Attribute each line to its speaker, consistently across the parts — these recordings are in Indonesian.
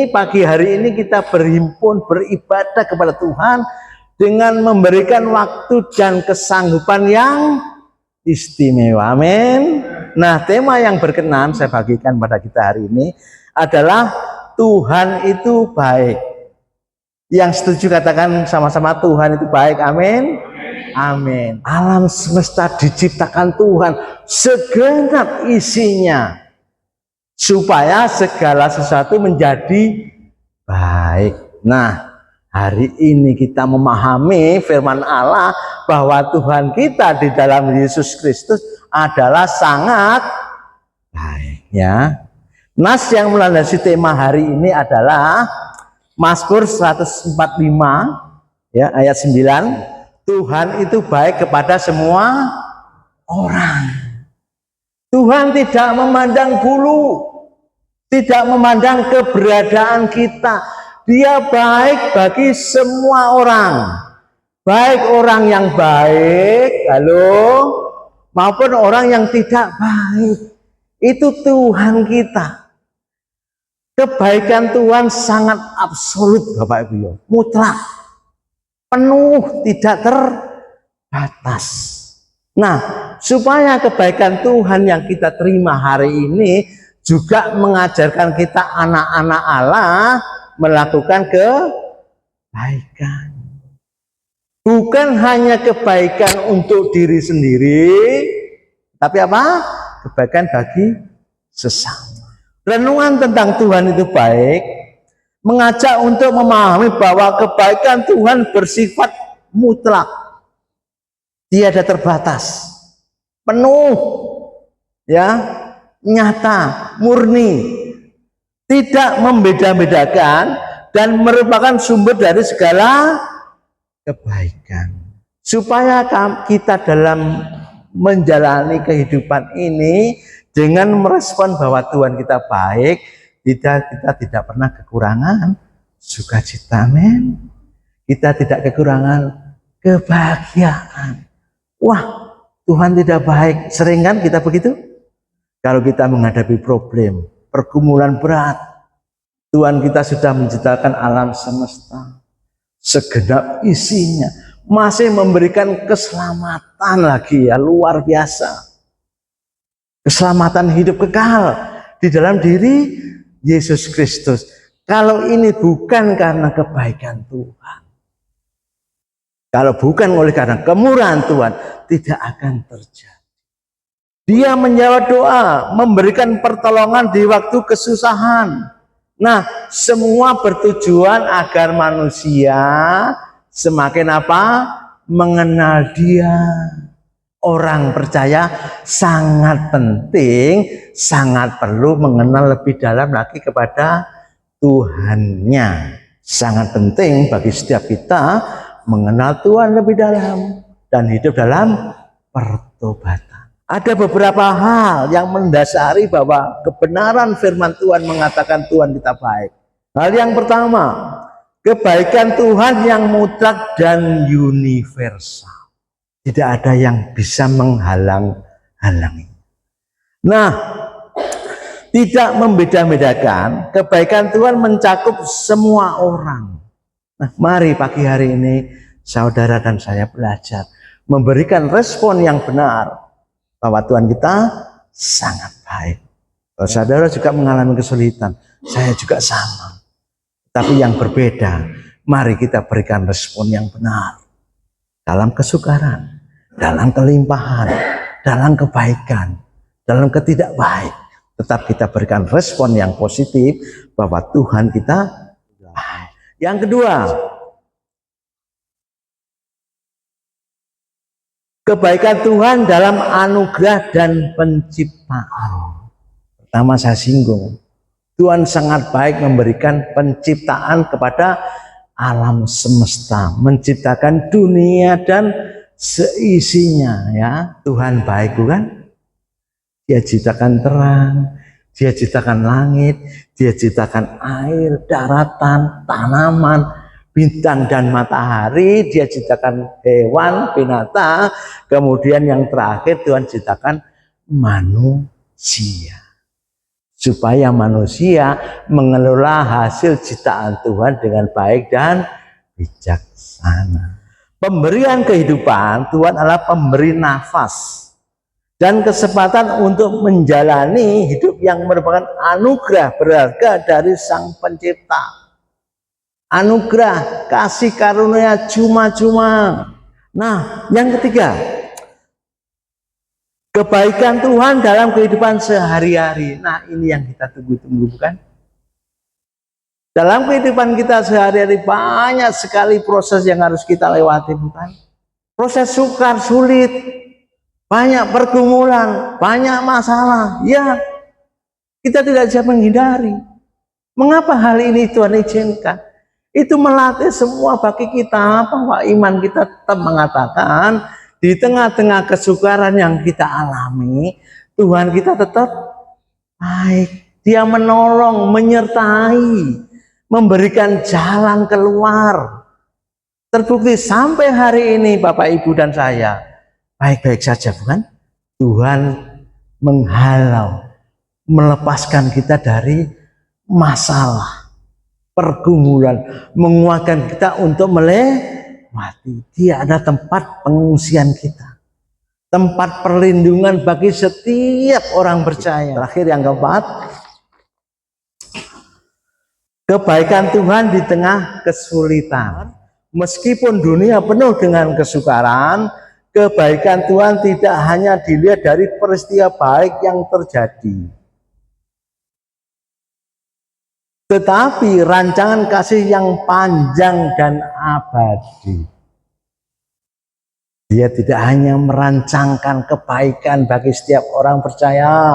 Speaker 1: pagi hari ini kita berhimpun, beribadah kepada Tuhan dengan memberikan waktu dan kesanggupan yang istimewa. Amin. Nah, tema yang berkenan saya bagikan pada kita hari ini adalah Tuhan itu baik. Yang setuju katakan sama-sama, Tuhan itu baik. Amin. Amin. Alam semesta diciptakan Tuhan segenap isinya supaya segala sesuatu menjadi baik. Nah, hari ini kita memahami firman Allah bahwa Tuhan kita di dalam Yesus Kristus adalah sangat baik, ya. Nas yang melandasi tema hari ini adalah Mazmur 145 ya, ayat 9. Tuhan itu baik kepada semua orang. Tuhan tidak memandang bulu, tidak memandang keberadaan kita. Dia baik bagi semua orang, baik orang yang baik, maupun orang yang tidak baik. Itu Tuhan kita. Kebaikan Tuhan sangat absolut, Bapak Ibu, mutlak, penuh, tidak terbatas. Nah, supaya kebaikan Tuhan yang kita terima hari ini juga mengajarkan kita anak-anak Allah melakukan kebaikan. Bukan hanya kebaikan untuk diri sendiri, tapi apa? Kebaikan bagi sesama. Renungan tentang Tuhan itu baik mengajak untuk memahami bahwa kebaikan Tuhan bersifat mutlak, tiada terbatas, penuh, ya, nyata, murni, tidak membeda-bedakan, dan merupakan sumber dari segala kebaikan. Supaya kita dalam menjalani kehidupan ini dengan merespon bahwa Tuhan kita baik, kita tidak pernah kekurangan sukacita. Amin. Kita tidak kekurangan kebahagiaan. Wah, Tuhan tidak baik. Sering kan kita begitu? Kalau kita menghadapi problem, pergumulan berat, Tuhan kita sudah menciptakan alam semesta segenap isinya, masih memberikan keselamatan lagi, ya, luar biasa. Keselamatan hidup kekal di dalam diri Yesus Kristus. Kalau ini bukan karena kebaikan Tuhan, kalau bukan oleh karena kemurahan Tuhan, tidak akan terjadi. Dia menjawab doa, memberikan pertolongan di waktu kesusahan. Nah, semua bertujuan agar manusia semakin apa? Mengenal Dia. Orang percaya sangat penting, sangat perlu mengenal lebih dalam lagi kepada Tuhannya. Sangat penting bagi setiap kita mengenal Tuhan lebih dalam dan hidup dalam pertobatan. Ada beberapa hal yang mendasari bahwa kebenaran firman Tuhan mengatakan Tuhan kita baik. Hal yang pertama, kebaikan Tuhan yang mutlak dan universal. Tidak ada yang bisa menghalang-halangi. Nah, tidak membeda-bedakan, kebaikan Tuhan mencakup semua orang. Nah, mari pagi hari ini saudara dan saya belajar memberikan respon yang benar bahwa Tuhan kita sangat baik. Kalau saudara juga mengalami kesulitan, saya juga sama. Tapi yang berbeda, mari kita berikan respon yang benar. Dalam kesukaran, dalam kelimpahan, dalam kebaikan, dalam ketidakbaik, tetap kita berikan respon yang positif bahwa Tuhan kita baik. Yang kedua, kebaikan Tuhan dalam anugerah dan penciptaan. Pertama saya singgung, Tuhan sangat baik memberikan penciptaan kepada alam semesta, menciptakan dunia dan seisinya, ya. Tuhan baik, bukan? Dia ciptakan terang, Dia ciptakan langit, Dia ciptakan air, daratan, tanaman, bintang dan matahari, Dia ciptakan hewan, binatang, kemudian yang terakhir Tuhan ciptakan manusia. supaya manusia mengelola hasil ciptaan Tuhan dengan baik dan bijaksana. Pemberian kehidupan Tuhan adalah pemberi nafas dan kesempatan untuk menjalani hidup yang merupakan anugerah berharga dari Sang Pencipta. Anugerah, kasih karunia cuma-cuma. Nah, yang ketiga, kebaikan Tuhan dalam kehidupan sehari-hari. Nah, ini yang kita tunggu-tunggu, bukan? Dalam kehidupan kita sehari-hari banyak sekali proses yang harus kita lewati, bukan? Proses sukar, sulit, banyak pergumulan, banyak masalah. Ya, kita tidak bisa menghindari. Mengapa hal ini Tuhan izinkan? Itu melatih semua bagi kita bahwa iman kita tetap mengatakan di tengah-tengah kesukaran yang kita alami, Tuhan kita tetap baik. Dia menolong, menyertai, memberikan jalan keluar. Terbukti sampai hari ini Bapak, Ibu, dan saya baik-baik saja, bukan? Tuhan menghalau, melepaskan kita dari masalah, pergumulan, menguatkan kita untuk melewati. Dia ada tempat pengungsian kita, tempat perlindungan bagi setiap orang percaya. Terakhir, yang keempat, kebaikan Tuhan di tengah kesulitan. Meskipun dunia penuh dengan kesukaran, kebaikan Tuhan tidak hanya dilihat dari peristiwa baik yang terjadi, tetapi rancangan kasih yang panjang dan abadi. Dia tidak hanya merancangkan kebaikan bagi setiap orang percaya,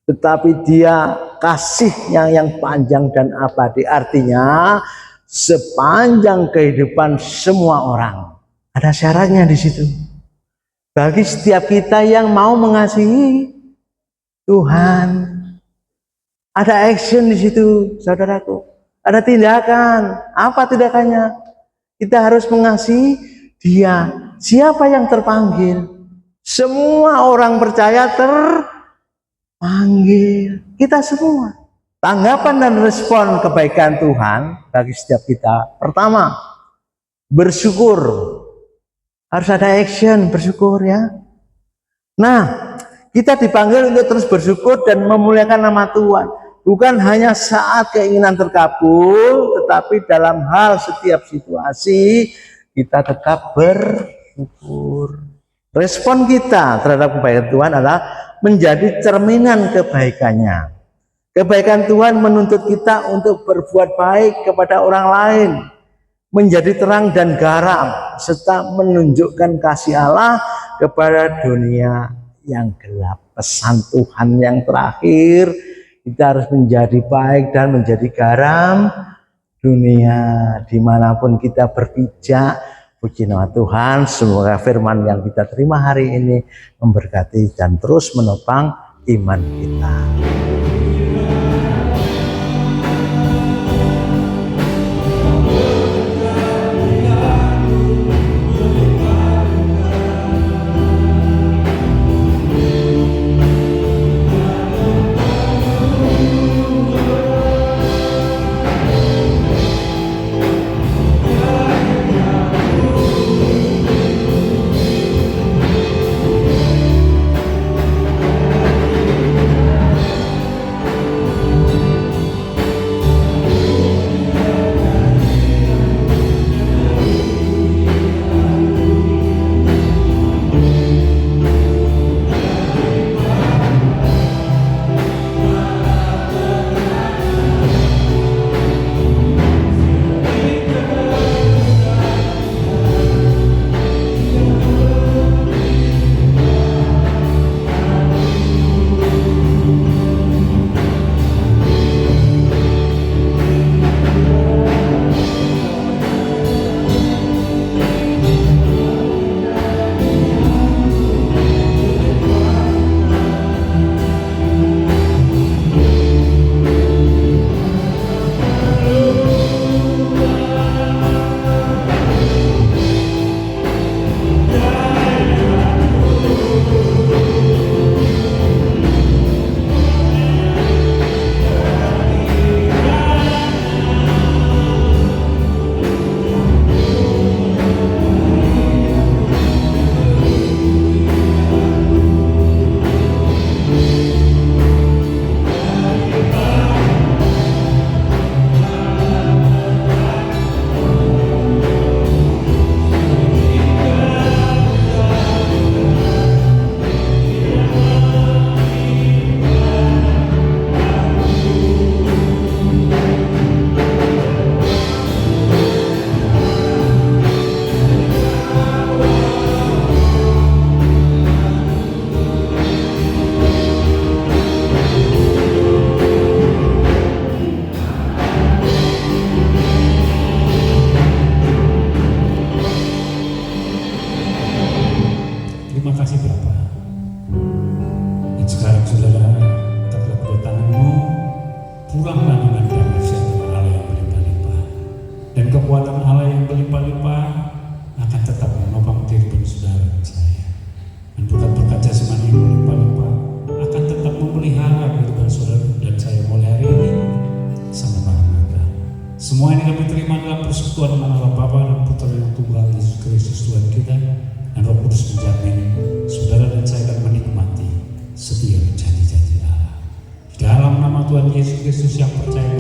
Speaker 1: tetapi dia kasihnya yang panjang dan abadi. Artinya sepanjang kehidupan semua orang. Ada syaratnya di situ. Bagi setiap kita yang mau mengasihi Tuhan, ada action di situ, saudaraku. Ada tindakan. Apa tindakannya? Kita harus mengasihi dia. Siapa yang terpanggil? Semua orang percaya terpanggil. Kita semua. Tanggapan dan respon kebaikan Tuhan bagi setiap kita. Pertama, bersyukur. Harus ada action, bersyukur ya. Nah, kita dipanggil untuk terus bersyukur dan memuliakan nama Tuhan. Bukan hanya saat keinginan terkabul, tetapi dalam hal setiap situasi kita tetap bersyukur. Respon kita terhadap kebaikan Tuhan adalah menjadi cerminan kebaikannya. Kebaikan Tuhan menuntut kita untuk berbuat baik kepada orang lain, menjadi terang dan garam, serta menunjukkan kasih Allah kepada dunia yang gelap. Pesan Tuhan yang terakhir, kita harus menjadi baik dan menjadi garam dunia dimanapun kita berpijak. Puji nama Tuhan, semoga firman yang kita terima hari ini memberkati dan terus menopang iman kita.
Speaker 2: Semua ini kami terima dalam persekutuan Allah Bapa dan Putra yang Tunggal Yesus Kristus Tuhan kita, dan Roh Kudus menjamin saudara dan saya akan menikmati setiap janji-janji Allah. Dalam nama Tuhan Yesus Kristus yang percaya